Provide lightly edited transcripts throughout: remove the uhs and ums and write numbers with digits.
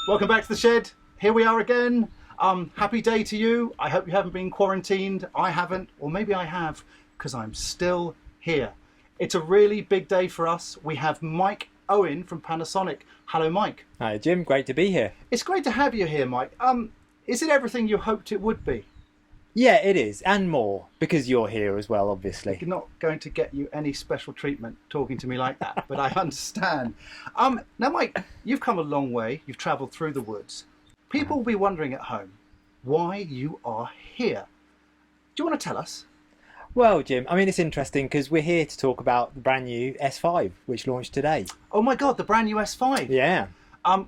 Welcome back to the shed. Here we are again. Happy day to you. I hope you haven't been quarantined. I haven't, or maybe I have, because I'm still here. It's a really big day for us. We have Mike Owen from Panasonic. Hello, Mike. Hi, Jim. Great to be here. It's great to have you here, Mike. Is it everything you hoped it would be? Yeah, it is, and more, because you're here as well, obviously. I'm not going to get you any special treatment talking to me like that, but I understand. Now, Mike, you've come a long way. You've travelled through the woods. People will be wondering at home why you are here. Do you want to tell us? Well, Jim, I mean, it's interesting because we're here to talk about the brand new S5, which launched today. Oh my God, the brand new S5. Yeah.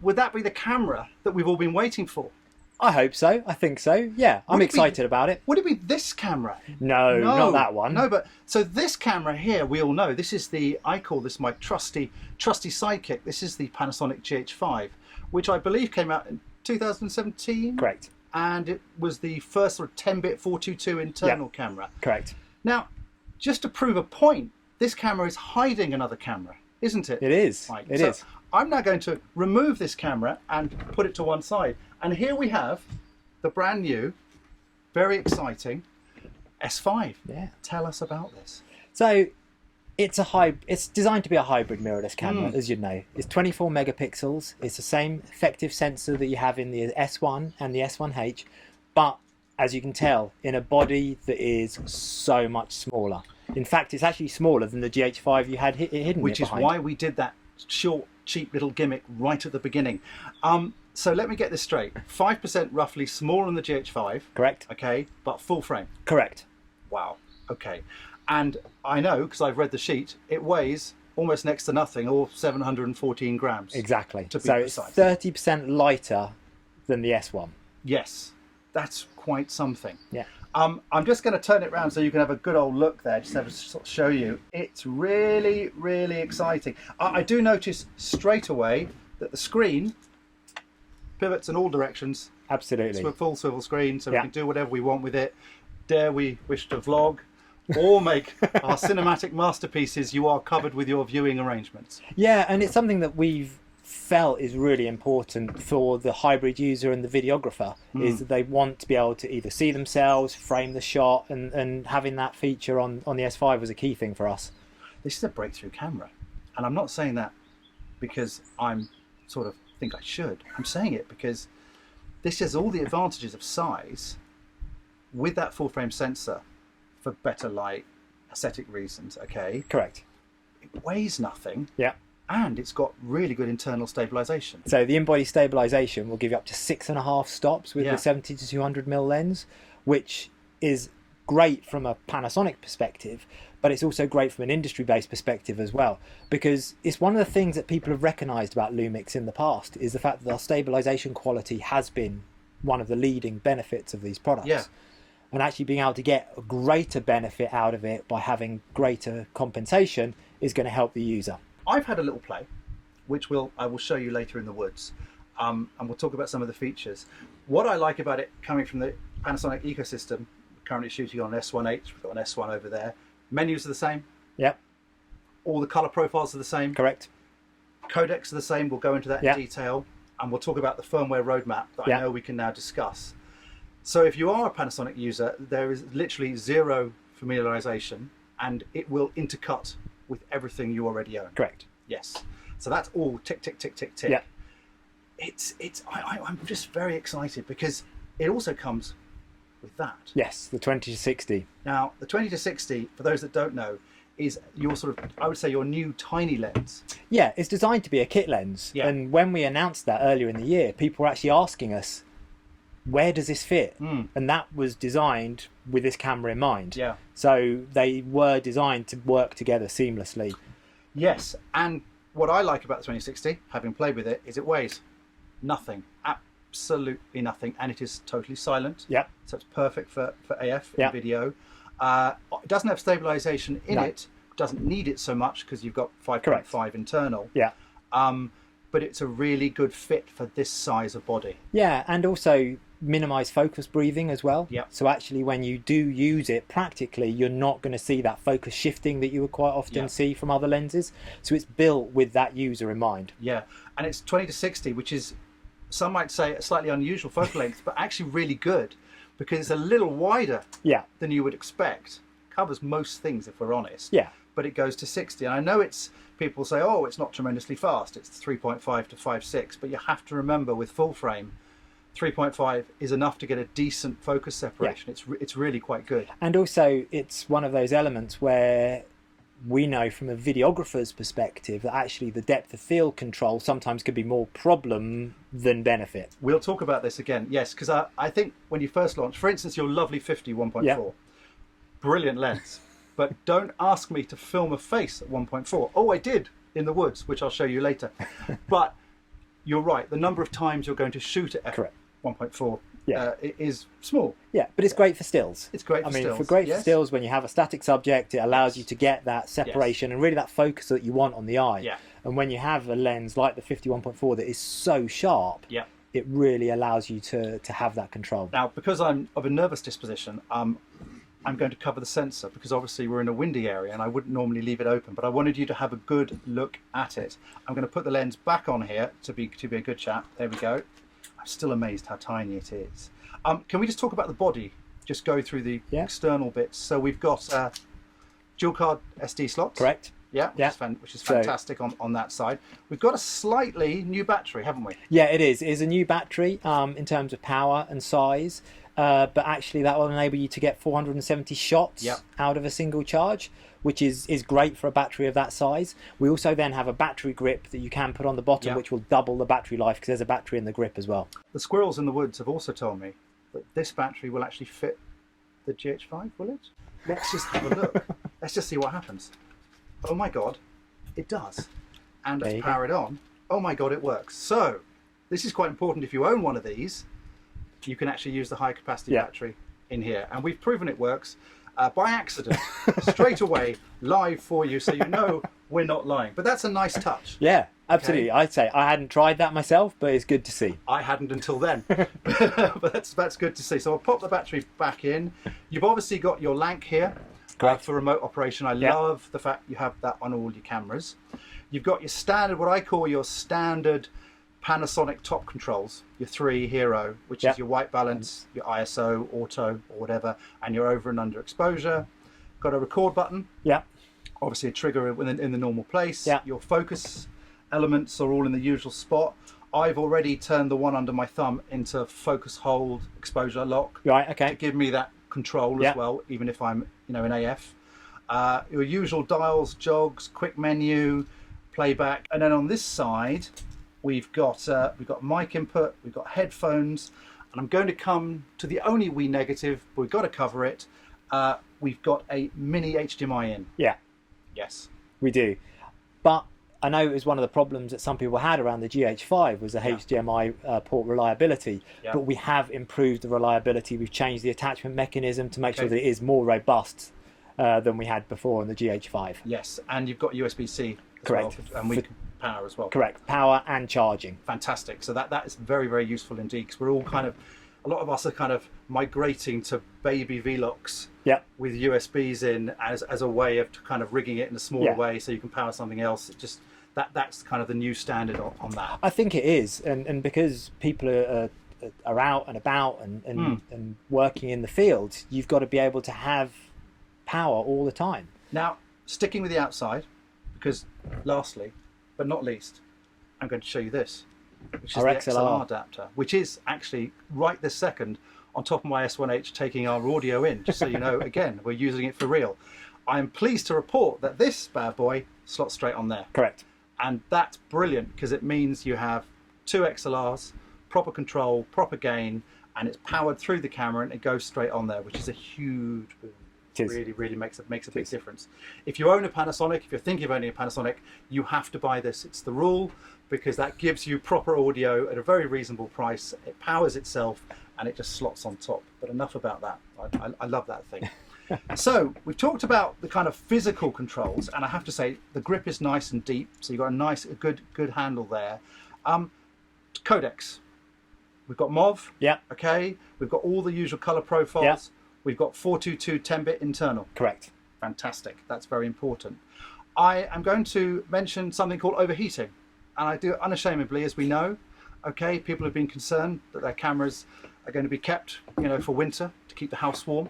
Would that be the camera that we've all been waiting for? I hope so. I think so. Yeah, I'm excited about it. Would it be this camera? No, not that one. No, but so this camera here, we all know, this is I call this my trusty sidekick. This is the Panasonic Gh5, which I believe came out in 2017. Correct. And it was the first sort of 10-bit 422 internal camera. Correct. Now, just to prove a point, this camera is hiding another camera, isn't it? It is. Mike? It is. I'm now going to remove this camera and put it to one side. And here we have the brand new, very exciting S5. Yeah. Tell us about this. So it's designed to be a hybrid mirrorless camera, as you know. It's 24 megapixels. It's the same effective sensor that you have in the S1 and the S1H, but as you can tell, in a body that is so much smaller. In fact, it's actually smaller than the Gh5 you had hidden. Which is why we did that short, cheap little gimmick right at the beginning. So let me get this straight. 5% roughly smaller than the Gh5. Correct. Okay, but full frame. Correct. Wow. Okay. And I know, because I've read the sheet, it weighs almost next to nothing, or 714 grams. Exactly. To be so precise. It's 30% lighter than the S1. Yes, that's quite something. Yeah. I'm just going to turn it around so you can have a good old look there, just to sort of show you. It's really, really exciting. I do notice straight away that the screen pivots in all directions. Absolutely. It's a full swivel screen, so we can do whatever we want with it. Dare we wish to vlog or make our cinematic masterpieces, you are covered with your viewing arrangements. Yeah, and it's something that we've felt is really important for the hybrid user and the videographer, is that they want to be able to either see themselves, frame the shot, and having that feature on the S5 was a key thing for us. This is a breakthrough camera, and I'm not saying that because I'm sort of think I should. I'm saying it because this has all the advantages of size with that full frame sensor for better light, aesthetic reasons. Okay. Correct. It weighs nothing. Yeah. And it's got really good internal stabilization. So the in-body stabilization will give you up to 6.5 stops with the 70 to 200mm lens, which is great from a Panasonic perspective, but it's also great from an industry-based perspective as well, because it's one of the things that people have recognized about Lumix in the past is the fact that our stabilization quality has been one of the leading benefits of these products. Yeah. And actually being able to get a greater benefit out of it by having greater compensation is going to help the user. I've had a little play, which I will show you later in the woods, and we'll talk about some of the features. What I like about it coming from the Panasonic ecosystem, currently shooting on an S1H, we've got an S1 over there. Menus are the same. Yep. All the color profiles are the same. Correct. Codecs are the same. We'll go into that in detail, and we'll talk about the firmware roadmap that I know we can now discuss. So if you are a Panasonic user, there is literally zero familiarization, and it will intercut with everything you already own. Correct. Yes. So that's all tick, tick, tick, tick, tick. Yeah. I'm just very excited because it also comes with that. Yes, the 20 to 60. Now, the 20 to 60, for those that don't know, is your sort of, I would say, your new tiny lens. Yeah, it's designed to be a kit lens. Yeah. And when we announced that earlier in the year, people were actually asking us, where does this fit? And that was designed with this camera in mind. Yeah. So they were designed to work together seamlessly. Yes, and what I like about the 2060, having played with it, is it weighs nothing, absolutely nothing, and it is totally silent. Yeah. So it's perfect for AF in video. It doesn't have stabilization in it, doesn't need it so much because you've got 5.5 internal. Yeah. But it's a really good fit for this size of body. Yeah, and also minimize focus breathing as well. Yeah. So actually when you do use it practically, you're not going to see that focus shifting that you would quite often see from other lenses. So it's built with that user in mind. Yeah, and it's 20 to 60, which is some might say a slightly unusual focal length, but actually really good, because it's a little wider than you would expect. Covers most things, if we're honest. Yeah. But it goes to 60. And I know people say, oh, it's not tremendously fast. It's 3.5 to 5.6. But you have to remember, with full frame, 3.5 is enough to get a decent focus separation. It's really quite good. And also, it's one of those elements where we know from a videographer's perspective that actually the depth of field control sometimes could be more problem than benefit. We'll talk about this again, yes, because I think when you first launch, for instance, your lovely 50 1.4, brilliant lens, but don't ask me to film a face at 1.4. Oh, I did in the woods, which I'll show you later. But you're right, the number of times you're going to shoot at f1.4 it is small. Yeah, but it's great for stills. It's great for stills. For stills, when you have a static subject, it allows you to get that separation and really that focus that you want on the eye. Yeah. And when you have a lens like the 51.4 that is so sharp, it really allows you to have that control. Now, because I'm of a nervous disposition, I'm going to cover the sensor, because obviously we're in a windy area and I wouldn't normally leave it open, but I wanted you to have a good look at it. I'm going to put the lens back on here to be a good chap. There we go. I'm still amazed how tiny it is. Can we just talk about the body? Just go through the external bits. So we've got dual card SD slots. Correct. Yeah, which is fantastic on that side. We've got a slightly new battery, haven't we? Yeah, it is. It is a new battery in terms of power and size, but actually that will enable you to get 470 shots out of a single charge, which is great for a battery of that size. We also then have a battery grip that you can put on the bottom, which will double the battery life, because there's a battery in the grip as well. The squirrels in the woods have also told me that this battery will actually fit the Gh5, will it? Let's just have a look. Let's just see what happens. Oh my God, it does. And let's power it on. Oh my God, it works. So this is quite important. If you own one of these, you can actually use the high capacity battery in here. And we've proven it works by accident, straight away, live for you, so you know we're not lying. But that's a nice touch. Yeah, absolutely. Okay. I'd say I hadn't tried that myself, but it's good to see. I hadn't until then, but that's good to see. So I'll pop the battery back in. You've obviously got your LANC here for remote operation. I love the fact you have that on all your cameras. You've got your standard, what I call your standard Panasonic top controls, your 3 Hero, which is your white balance, your ISO, auto, or whatever, and your over and under exposure. Got a record button. Yeah. Obviously a trigger in the normal place. Yeah. Your focus elements are all in the usual spot. I've already turned the one under my thumb into focus hold, exposure lock. Right, okay. To give me that control as well, even if I'm in AF. Your usual dials, jogs, quick menu, playback, and then on this side we've got mic input, we've got headphones, and I'm going to come to the only wee negative, but we've got to cover it. We've got a mini HDMI in. Yeah. Yes. We do. But I know it was one of the problems that some people had around the Gh5 was the HDMI port reliability, but we have improved the reliability. We've changed the attachment mechanism to make sure that it is more robust than we had before on the Gh5. Yes, and you've got USB-C as Correct. well, and we can power as well. Correct, power and charging. Fantastic. So that is very, very useful indeed, because we're all a lot of us are kind of migrating to baby Velox with USBs in as a way of kind of rigging it in a smaller way so you can power something else. It just that's kind of the new standard on that. I think it is, and because people are out and about and working in the field, you've got to be able to have power all the time. Now, sticking with the outside, because lastly, but not least, I'm going to show you this, which is our the Xlr Adapter, which is actually right this second on top of my S1H taking our audio in, just so you know, again, we're using it for real. I'm pleased to report that this bad boy slots straight on there. Correct. And that's brilliant, because it means you have 2 XLRs, proper control, proper gain, and it's powered through the camera and it goes straight on there, which is a huge boom. Really makes a big difference. If you own a Panasonic, if you're thinking of owning a Panasonic, you have to buy this. It's the rule, because that gives you proper audio at a very reasonable price. It powers itself and it just slots on top. But enough about that. I love that thing. So we've talked about the kind of physical controls, and I have to say the grip is nice and deep, so you've got a good handle there. Codecs, we've got MOV. Yeah. Okay. We've got all the usual color profiles. Yeah. We've got 422 10-bit internal. Correct. Fantastic. That's very important. I am going to mention something called overheating, and I do it unashamedly, as we know. Okay, people have been concerned that their cameras are going to be kept, you know, for winter to keep the house warm.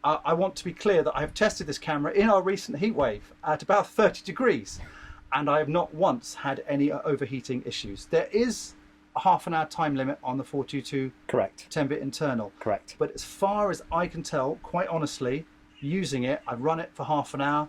I want to be clear that I have tested this camera in our recent heat wave at about 30 degrees, and I have not once had any overheating issues. There is a half an hour time limit on the 422 Correct. 10-bit internal. Correct. But as far as I can tell, quite honestly, using it, I've run it for half an hour,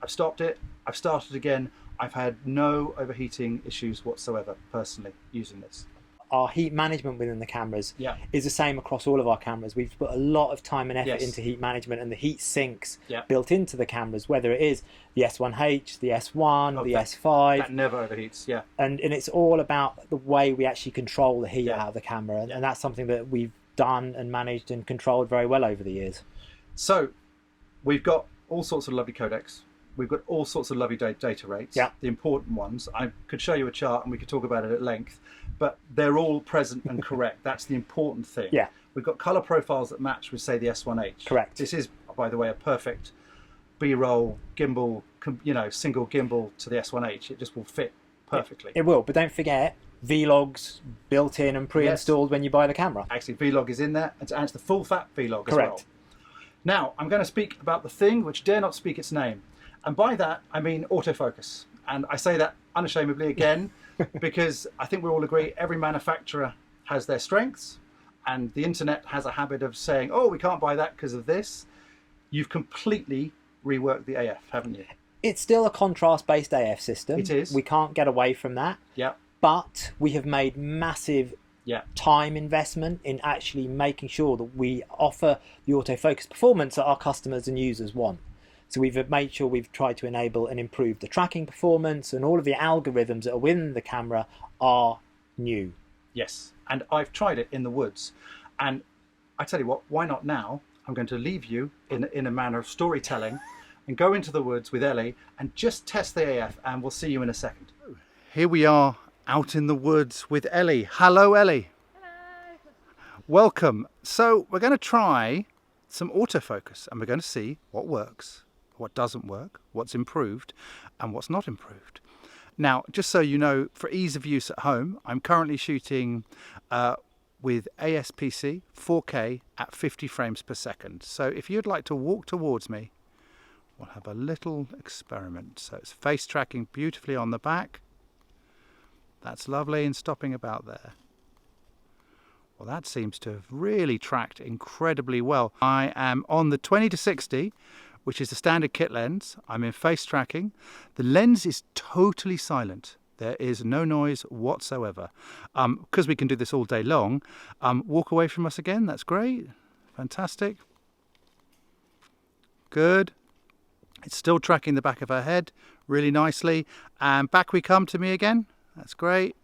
I've stopped it, I've started again. I've had no overheating issues whatsoever, personally, using this. Our heat management within the cameras Yeah. is the same across all of our cameras. We've put a lot of time and effort Yes. into heat management and the heat sinks Yeah. built into the cameras, whether it is the S1H, the S1, the that- S5. That never overheats, yeah. And it's all about the way we actually control the heat Yeah. out of the camera. And that's something that we've done and managed and controlled very well over the years. So we've got all sorts of lovely codecs. We've got all sorts of lovely data rates, Yeah. the important ones. I could show you a chart and we could talk about it at length, but they're all present and correct. That's the important thing. Yeah. We've got color profiles that match with, say, the S1H. Correct. This is, by the way, a perfect B-roll gimbal, you know, single gimbal to the S1H. It just will fit perfectly. It will, but don't forget Vlogs built in and pre-installed when you buy the camera. Actually, Vlog is in there, and it's the full fat Vlog as Correct. well. Now, I'm going to speak about the thing which dare not speak its name. And by that, I mean autofocus. And I say that unashamedly again, because I think we all agree every manufacturer has their strengths, and the internet has a habit of saying, oh, we can't buy that because of this. You've completely reworked the AF, haven't you? It's still a contrast-based AF system. It is. We can't get away from that. Yeah. But we have made massive Yeah. time investment in actually making sure that we offer the autofocus performance that our customers and users want. So we've made sure we've tried to enable and improve the tracking performance, and all of the algorithms that are within the camera are new. Yes. And I've tried it in the woods. And I tell you what, why not now? I'm going to leave you in a manner of storytelling and go into the woods with Ellie and just test the AF, and we'll see you in a second. Here we are out in the woods with Ellie. Hello, Ellie. Hello. Welcome. So we're going to try some autofocus, and we're going to see what works, what doesn't work, what's improved, and what's not improved. Now, just so you know, for ease of use at home, I'm currently shooting with ASPC 4K at 50 frames per second. So if you'd like to walk towards me, we'll have a little experiment. So it's face tracking beautifully on the back. That's lovely, and stopping about there. Well, that seems to have really tracked incredibly well. I am on the 20-60, which is the standard kit lens. I'm in face tracking. The lens is totally silent. There is no noise whatsoever. Because we can do this all day long, walk away from us again. That's great. Fantastic. Good. It's still tracking the back of her head really nicely. And back we come to me again. That's great.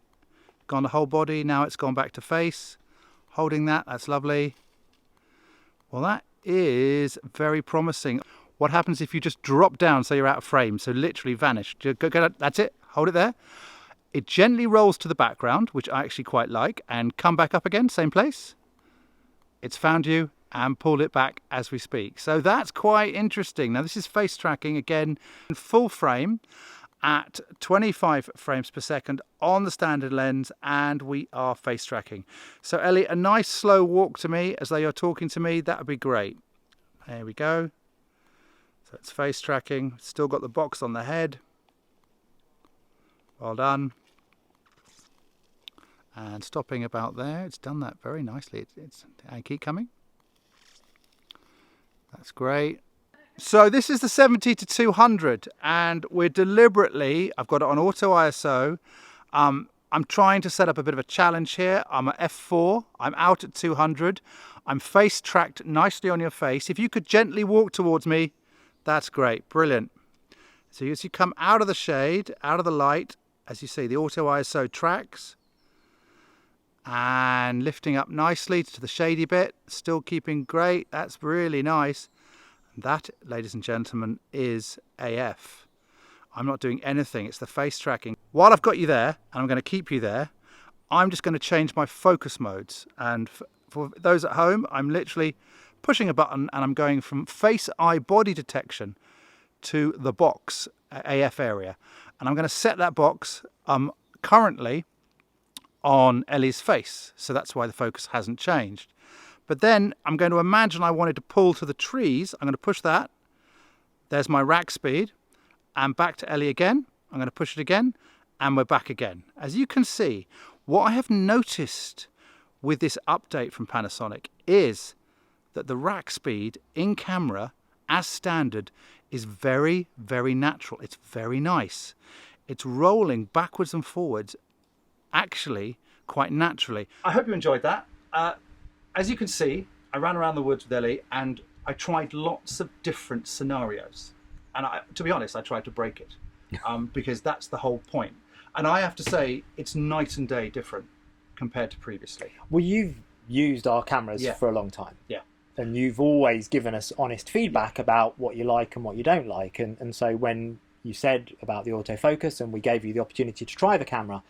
Gone the whole body. Now it's gone back to face. Holding that. That's lovely. Well, that is very promising. What happens if you just drop down so you're out of frame? So literally vanish. That's it. Hold it there. It gently rolls to the background, which I actually quite like, and come back up again, same place. It's found you and pulled it back as we speak. So that's quite interesting. Now this is face tracking again in full frame at 25 frames per second on the standard lens, and we are face tracking. So Ellie, a nice slow walk to me as though you're talking to me. That would be great. There we go. So it's face tracking. Still got the box on the head. Well done. And stopping about there. It's done that very nicely. And keep coming. That's great. So this is the 70 to 200, and we're deliberately, I've got it on auto ISO. I'm trying to set up a bit of a challenge here. I'm at f4. I'm out at 200. I'm face tracked nicely on your face. If you could gently walk towards me, that's great. Brilliant. So as you come out of the shade, out of the light, as you see, the auto ISO tracks and lifting up nicely to the shady bit, still keeping great. That's really nice. That, ladies and gentlemen, is AF. I'm not doing anything. It's the face tracking. While I've got you there, and I'm going to keep you there, I'm just going to change my focus modes. And for those at home, I'm literally pushing a button and I'm going from face, eye, body detection to the box AF area. And I'm going to set that box currently on Ellie's face. So that's why the focus hasn't changed. But then I'm going to imagine I wanted to pull to the trees. I'm going to push that. There's my rack speed. And back to Ellie again. I'm going to push it again. And we're back again. As you can see, what I have noticed with this update from Panasonic is that the rack speed in camera, as standard, is very, very natural. It's very nice. It's rolling backwards and forwards, actually, quite naturally. I hope you enjoyed that. As you can see, I ran around the woods with Ellie and I tried lots of different scenarios. And to be honest, I tried to break it because that's the whole point. And I have to say, it's night and day different compared to previously. Well, you've used our cameras for a long time. Yeah. And you've always given us honest feedback about what you like and what you don't like. And so when you said about the autofocus and we gave you the opportunity to try the camera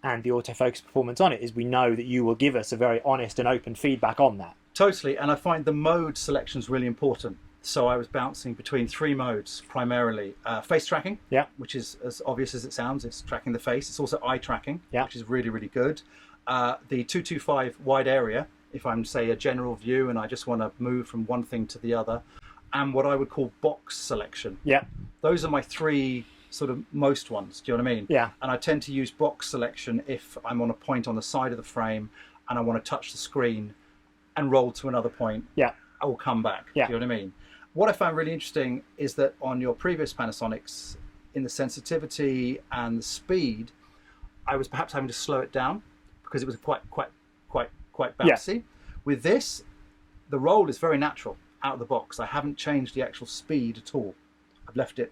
and the autofocus performance on it, is we know that you will give us a very honest and open feedback on that. Totally. And I find the mode selection is really important. So I was bouncing between 3 modes primarily. Face tracking, which is as obvious as it sounds. It's tracking the face. It's also eye tracking, which is really, really good. The 225 wide area, if I'm, say, a general view and I just want to move from one thing to the other. And what I would call box selection. Yeah. Those are my 3 sort of most ones. Do you know what I mean? Yeah. And I tend to use box selection if I'm on a point on the side of the frame and I want to touch the screen and roll to another point. Yeah. I will come back. Yeah. Do you know what I mean? What I found really interesting is that on your previous Panasonics, in the sensitivity and the speed, I was perhaps having to slow it down because it was quite bouncy. Yeah. With this, the roll is very natural out of the box. I haven't changed the actual speed at all. I've left it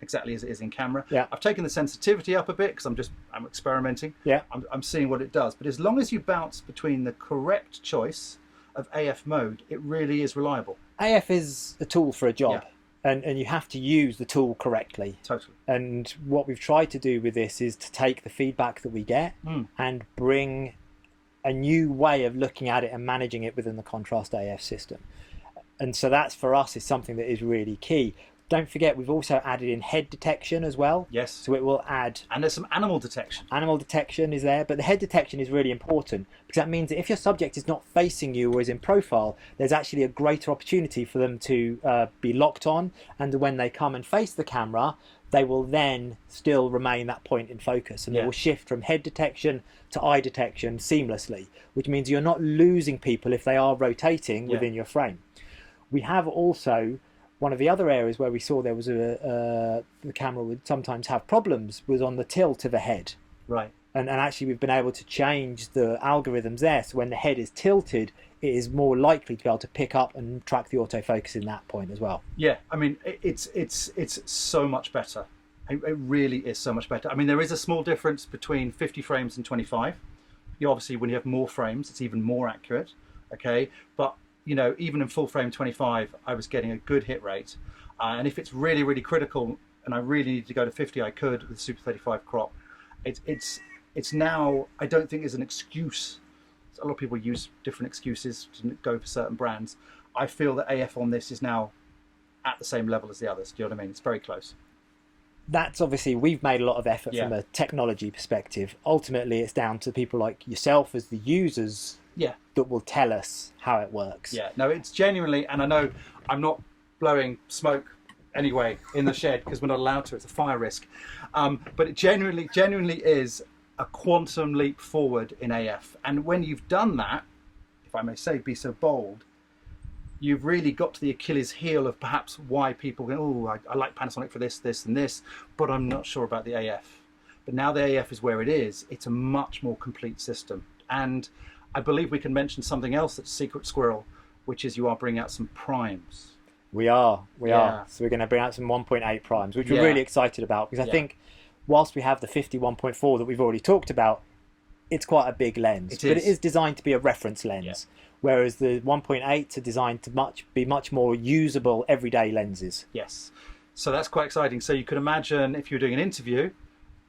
exactly as it is in camera. Yeah. I've taken the sensitivity up a bit because I'm experimenting. Yeah. I'm seeing what it does. But as long as you bounce between the correct choice of AF mode, it really is reliable. AF is a tool for a job, and you have to use the tool correctly. Totally. And what we've tried to do with this is to take the feedback that we get and bring a new way of looking at it and managing it within the contrast AF system. And so that's, for us, is something that is really key. Don't forget, we've also added in head detection as well. Yes. So it will add... And there's some animal detection. Animal detection is there, but the head detection is really important because that means that if your subject is not facing you or is in profile, there's actually a greater opportunity for them to be locked on, and when they come and face the camera, they will then still remain that point in focus, and they will shift from head detection to eye detection seamlessly, which means you're not losing people if they are rotating within your frame. We have also... One of the other areas where we saw there was the camera would sometimes have problems was on the tilt of the head. Right. And actually we've been able to change the algorithms there, so when the head is tilted, it is more likely to be able to pick up and track the autofocus in that point as well. Yeah, I mean, it's so much better. It really is so much better. I mean, there is a small difference between 50 frames and 25. You obviously, when you have more frames, it's even more accurate, okay? But you know, even in full frame 25, I was getting a good hit rate. And if it's really, really critical and I really need to go to 50, I could with Super 35 crop. It's now, I don't think there's an excuse. A lot of people use different excuses to go for certain brands. I feel that AF on this is now at the same level as the others. Do you know what I mean? It's very close. That's obviously, we've made a lot of effort from a technology perspective. Ultimately, it's down to people like yourself as the users that will tell us how it works. Yeah, no, it's genuinely, and I know I'm not blowing smoke anyway in the shed because we're not allowed to, it's a fire risk. But it genuinely is a quantum leap forward in AF. And when you've done that, if I may say, be so bold, you've really got to the Achilles heel of perhaps why people go, oh, I like Panasonic for this, this, and this, but I'm not sure about the AF. But now the AF is where it is, it's a much more complete system. And I believe we can mention something else that's Secret Squirrel, which is you are bringing out some primes. We are. So we're going to bring out some 1.8 primes, which we're really excited about, because I think whilst we have the 50-1.4 that we've already talked about, it's quite a big lens. But it is designed to be a reference lens, whereas the 1.8s are designed to be much more usable everyday lenses. Yes. So that's quite exciting. So you could imagine if you were doing an interview,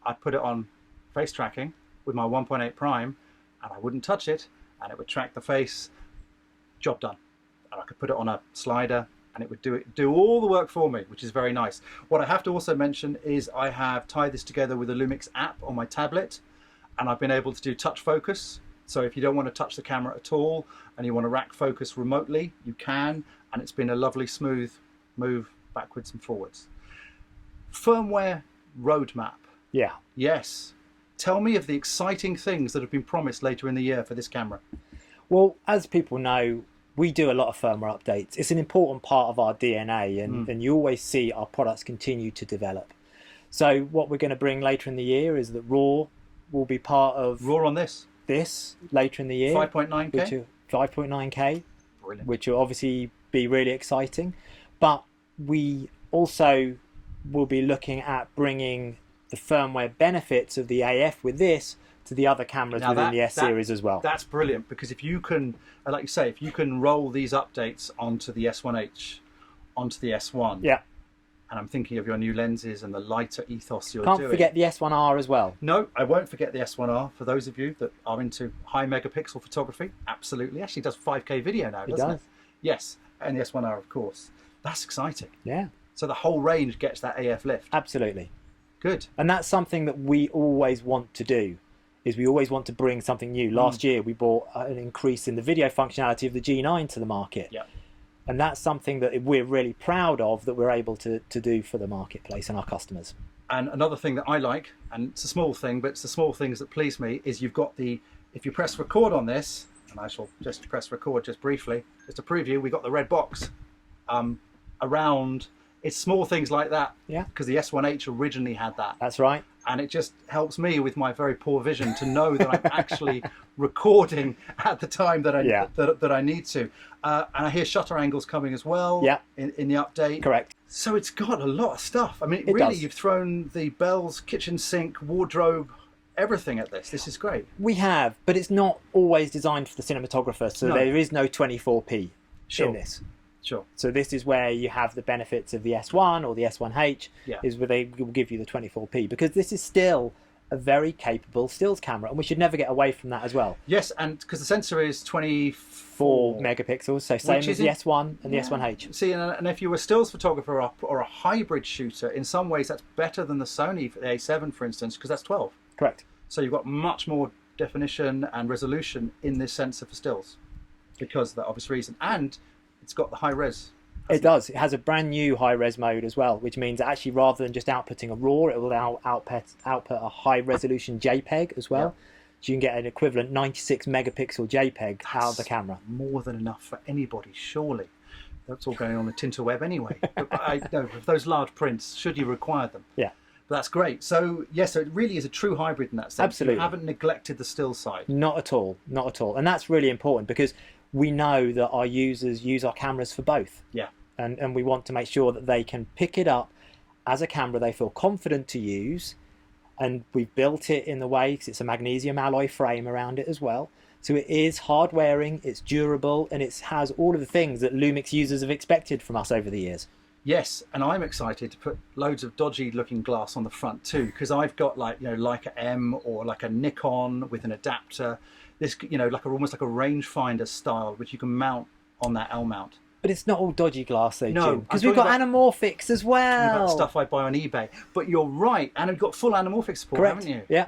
I'd put it on face tracking with my 1.8 prime, and I wouldn't touch it, and it would track the face. Job done. And I could put it on a slider, and it would do all the work for me, which is very nice. What I have to also mention is I have tied this together with a Lumix app on my tablet, and I've been able to do touch focus. So if you don't want to touch the camera at all and you want to rack focus remotely, you can, and it's been a lovely smooth move backwards and forwards. Firmware roadmap. Yeah. Yes. Tell me of the exciting things that have been promised later in the year for this camera. Well, as people know, we do a lot of firmware updates. It's an important part of our DNA, and you always see our products continue to develop. So what we're going to bring later in the year is that RAW will be part of RAW on this later in the year. 5.9K? 5.9K, Brilliant. which will obviously be really exciting. But we also will be looking at bringing the firmware benefits of the AF with this to the other cameras within the S series as well. That's brilliant, because if you can, like you say, if you can roll these updates onto the S1H, onto the S1, yeah. And I'm thinking of your new lenses and the lighter ethos you're Can't doing. forget the S1R as well. No, I won't forget the S1R. For those of you that are into high megapixel photography, absolutely. Actually does 5K video now, doesn't it? Yes, and the S1R, of course. That's exciting. Yeah. So the whole range gets that AF lift. Absolutely. Good. And that's something that we always want to do, is we always want to bring something new. Last year we brought an increase in the video functionality of the G9 to the market. Yeah. And that's something that we're really proud of, that we're able to do for the marketplace and our customers. And another thing that I like, and it's a small thing, but it's the small things that please me, is you've got the, if you press record on this, and I shall just press record just briefly, just to preview, we got the red box around. It's small things like that, yeah, because the S1H originally had that. That's right. And it just helps me with my very poor vision to know that I'm actually recording at the time that I need to. And I hear shutter angles coming as well, yeah, in the update. Correct. So it's got a lot of stuff. I mean, It really, does. you've thrown the bells, kitchen sink, wardrobe, everything at this. This is great. We have, but it's not always designed for the cinematographer, so there is no 24p in this. Sure. So this is where you have the benefits of the S1 or the S1H, Yeah. is where they will give you the 24p, because this is still a very capable stills camera, and we should never get away from that as well. Yes, and because the sensor is 4 megapixels, so same as the S1 and the S1H. See, and if you were a stills photographer or a hybrid shooter, in some ways that's better than the Sony A7, for instance, because that's 12. Correct. So you've got much more definition and resolution in this sensor for stills, because of that obvious reason. And it's got the high res. It does. It has a brand new high res mode as well, which means actually rather than just outputting a RAW, it will now output a high resolution JPEG as well. Yeah. So you can get an equivalent 96 megapixel JPEG out of the camera. More than enough for anybody, surely. That's all going on the Tinterweb anyway. But I know for those large prints, should you require them. Yeah. But that's great. So yes, so it really is a true hybrid in that sense. Absolutely. You haven't neglected the still side. Not at all. Not at all. And that's really important, because we know that our users use our cameras for both. Yeah. And we want to make sure that they can pick it up as a camera they feel confident to use. And we've built it in the way, because it's a magnesium alloy frame around it as well. So it is hard wearing, it's durable, and it has all of the things that Lumix users have expected from us over the years. Yes, and I'm excited to put loads of dodgy looking glass on the front too, because I've got like, like a M or like a Nikon with an adapter. This, like almost like a rangefinder style, which you can mount on that L mount. But it's not all dodgy glass though, No, Jim, because we've got anamorphics as well. About stuff I buy on eBay. But you're right, and you've got full anamorphic support, Correct. haven't you? Yeah.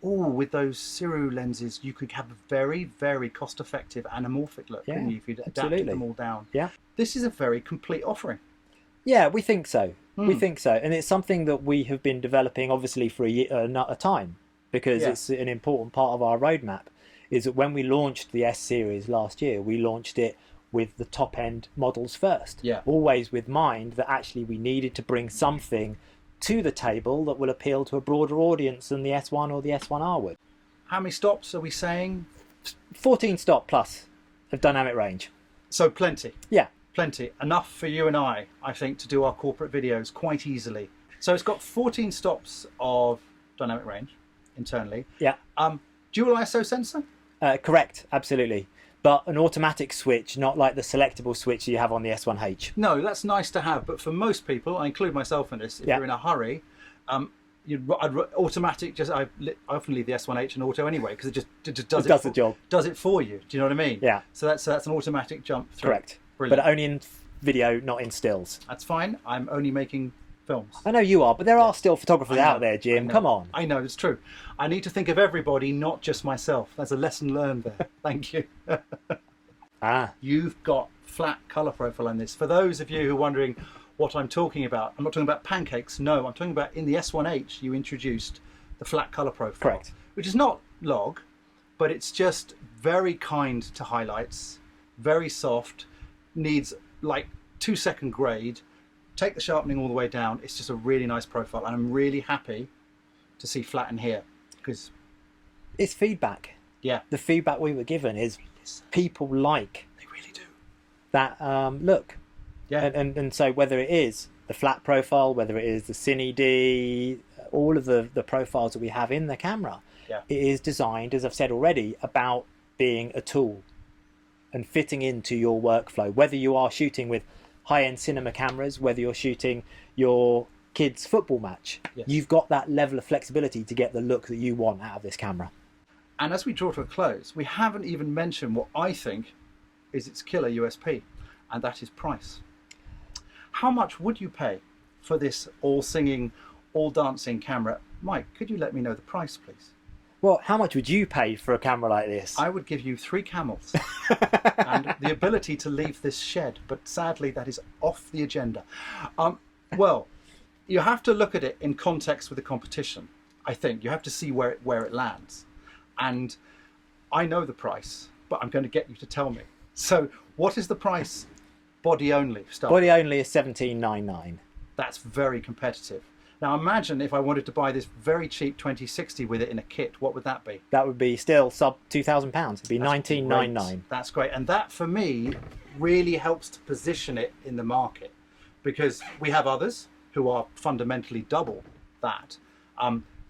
Oh, with those Ciru lenses, you could have a very, very cost-effective anamorphic look, couldn't you, if you'd adapted them all down? Yeah. This is a very complete offering. Yeah, we think so. We think so, and it's something that we have been developing, obviously, for a time, because it's an important part of our roadmap. Is that when we launched the S series last year, we launched it with the top end models first. Yeah. Always with mind that actually we needed to bring something to the table that will appeal to a broader audience than the S1 or the S1R would. How many stops are we saying? 14 stop plus of dynamic range. So plenty. Yeah. Plenty. Enough for you and I think, to do our corporate videos quite easily. So it's got 14 stops of dynamic range internally. Yeah. Dual ISO sensor? Correct, absolutely. But an automatic switch, not like the selectable switch you have on the S1H. No, that's nice to have, but for most people, I include myself in this, if you're in a hurry, automatic. I often leave the S1H in auto anyway, because it does the job. Does it for you? Do you know what I mean? Yeah. So that's an automatic jump through. Correct. Brilliant. But only in video, not in stills. That's fine. I'm only making films. I know you are, but there are still photographers I know, out there, Jim. Come on. I know, it's true. I need to think of everybody, not just myself. There's a lesson learned there. Thank you. You've got flat colour profile on this. For those of you who are wondering what I'm talking about, I'm not talking about pancakes. No, I'm talking about in the S1H, you introduced the flat colour profile. Correct. Which is not log, but it's just very kind to highlights, very soft, needs like 2-second grade. Take the sharpening all the way down. It's just a really nice profile, and I'm really happy to see flat in here because it's feedback. Yeah, the feedback we were given is people like they really do that look. Yeah, and so whether it is the flat profile, whether it is the Cine D, all of the profiles that we have in the camera, yeah, it is designed, as I've said already, about being a tool and fitting into your workflow. Whether you are shooting with high-end cinema cameras, whether you're shooting your kids' football match, yes, you've got that level of flexibility to get the look that you want out of this camera. And as we draw to a close, we haven't even mentioned what I think is its killer USP, and that is price. How much would you pay for this all-singing, all-dancing camera? Mike, could you let me know the price, please? Well, how much would you pay for a camera like this? I would give you 3 camels and the ability to leave this shed, but sadly that is off the agenda. Well, you have to look at it in context with the competition, I think. You have to see where it lands. And I know the price, but I'm going to get you to tell me. So what is the price body only? Body only is $17.99. That's very competitive. Now imagine if I wanted to buy this very cheap 2060 with it in a kit, what would that be? That would be still sub £2,000. It'd be $19.99. That's great. And that for me really helps to position it in the market, because we have others who are fundamentally double that.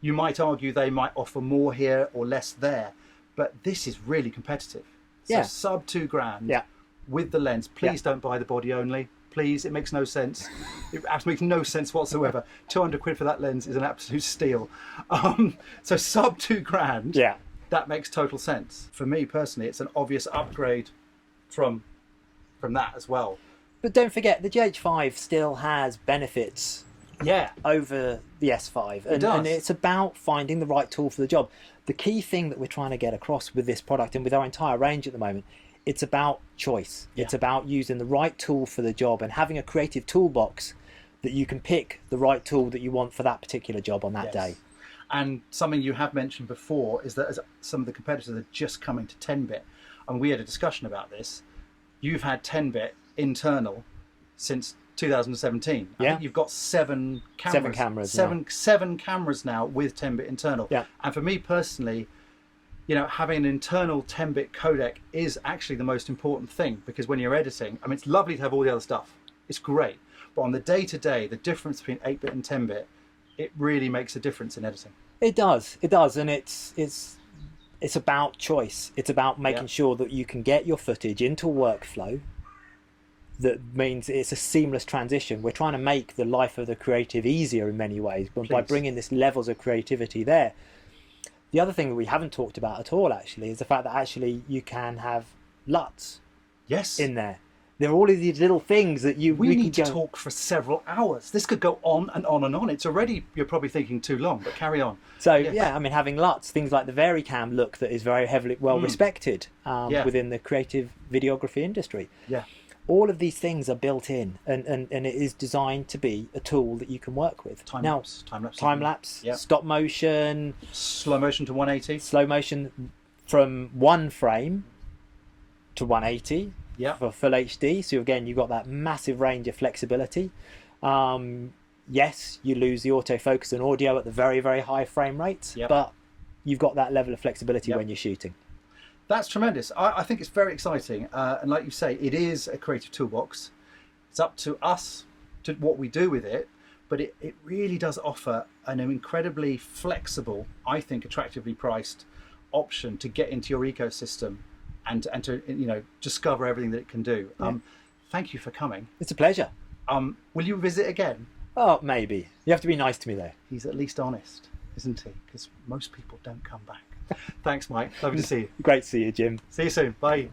You might argue they might offer more here or less there, but this is really competitive. So sub £2,000 with the lens. Please don't buy the body only. Please, it makes no sense. It absolutely makes no sense whatsoever. 200 quid for that lens is an absolute steal. So sub £2,000, that makes total sense. For me personally, it's an obvious upgrade from that as well. But don't forget, the Gh5 still has benefits over the S5. And it's about finding the right tool for the job. The key thing that we're trying to get across with this product and with our entire range at the moment, it's about choice. It's about using the right tool for the job and having a creative toolbox that you can pick the right tool that you want for that particular job on that day. And something you have mentioned before is that as some of the competitors are just coming to 10-bit, and we had a discussion about this. You've had 10-bit internal since 2017. I think you've got 7 cameras. Seven cameras now with 10-bit internal. And for me personally, you know, having an internal 10-bit codec is actually the most important thing, because when you're editing, I mean, it's lovely to have all the other stuff. It's great. But on the day-to-day, the difference between 8-bit and 10-bit, it really makes a difference in editing. It does. And it's about choice. It's about making sure that you can get your footage into a workflow that means it's a seamless transition. We're trying to make the life of the creative easier in many ways, but by bringing this levels of creativity there. The other thing that we haven't talked about at all, actually, is the fact that actually you can have Luts in there. There are all of these little things that we need to talk for several hours. This could go on and on and on. It's already, you're probably thinking too long, but carry on. So I mean, having Luts, things like the Varicam look that is very heavily well respected within the creative videography industry. All of these things are built in, and it is designed to be a tool that you can work with. Time lapse, stop motion, slow motion to 180, slow motion from 1 frame to 180 for full HD. So again, you've got that massive range of flexibility. Yes, you lose the autofocus and audio at the very, very high frame rates, but you've got that level of flexibility when you're shooting. That's tremendous. I think it's very exciting. And like you say, it is a creative toolbox. It's up to us to what we do with it, but it really does offer an incredibly flexible, I think attractively priced option to get into your ecosystem and to discover everything that it can do. Thank you for coming. It's a pleasure. Will you visit again? Oh, maybe. You have to be nice to me though. He's at least honest, isn't he? Because most people don't come back. Thanks, Mike. Lovely to see you. Great to see you, Jim. See you soon. Bye.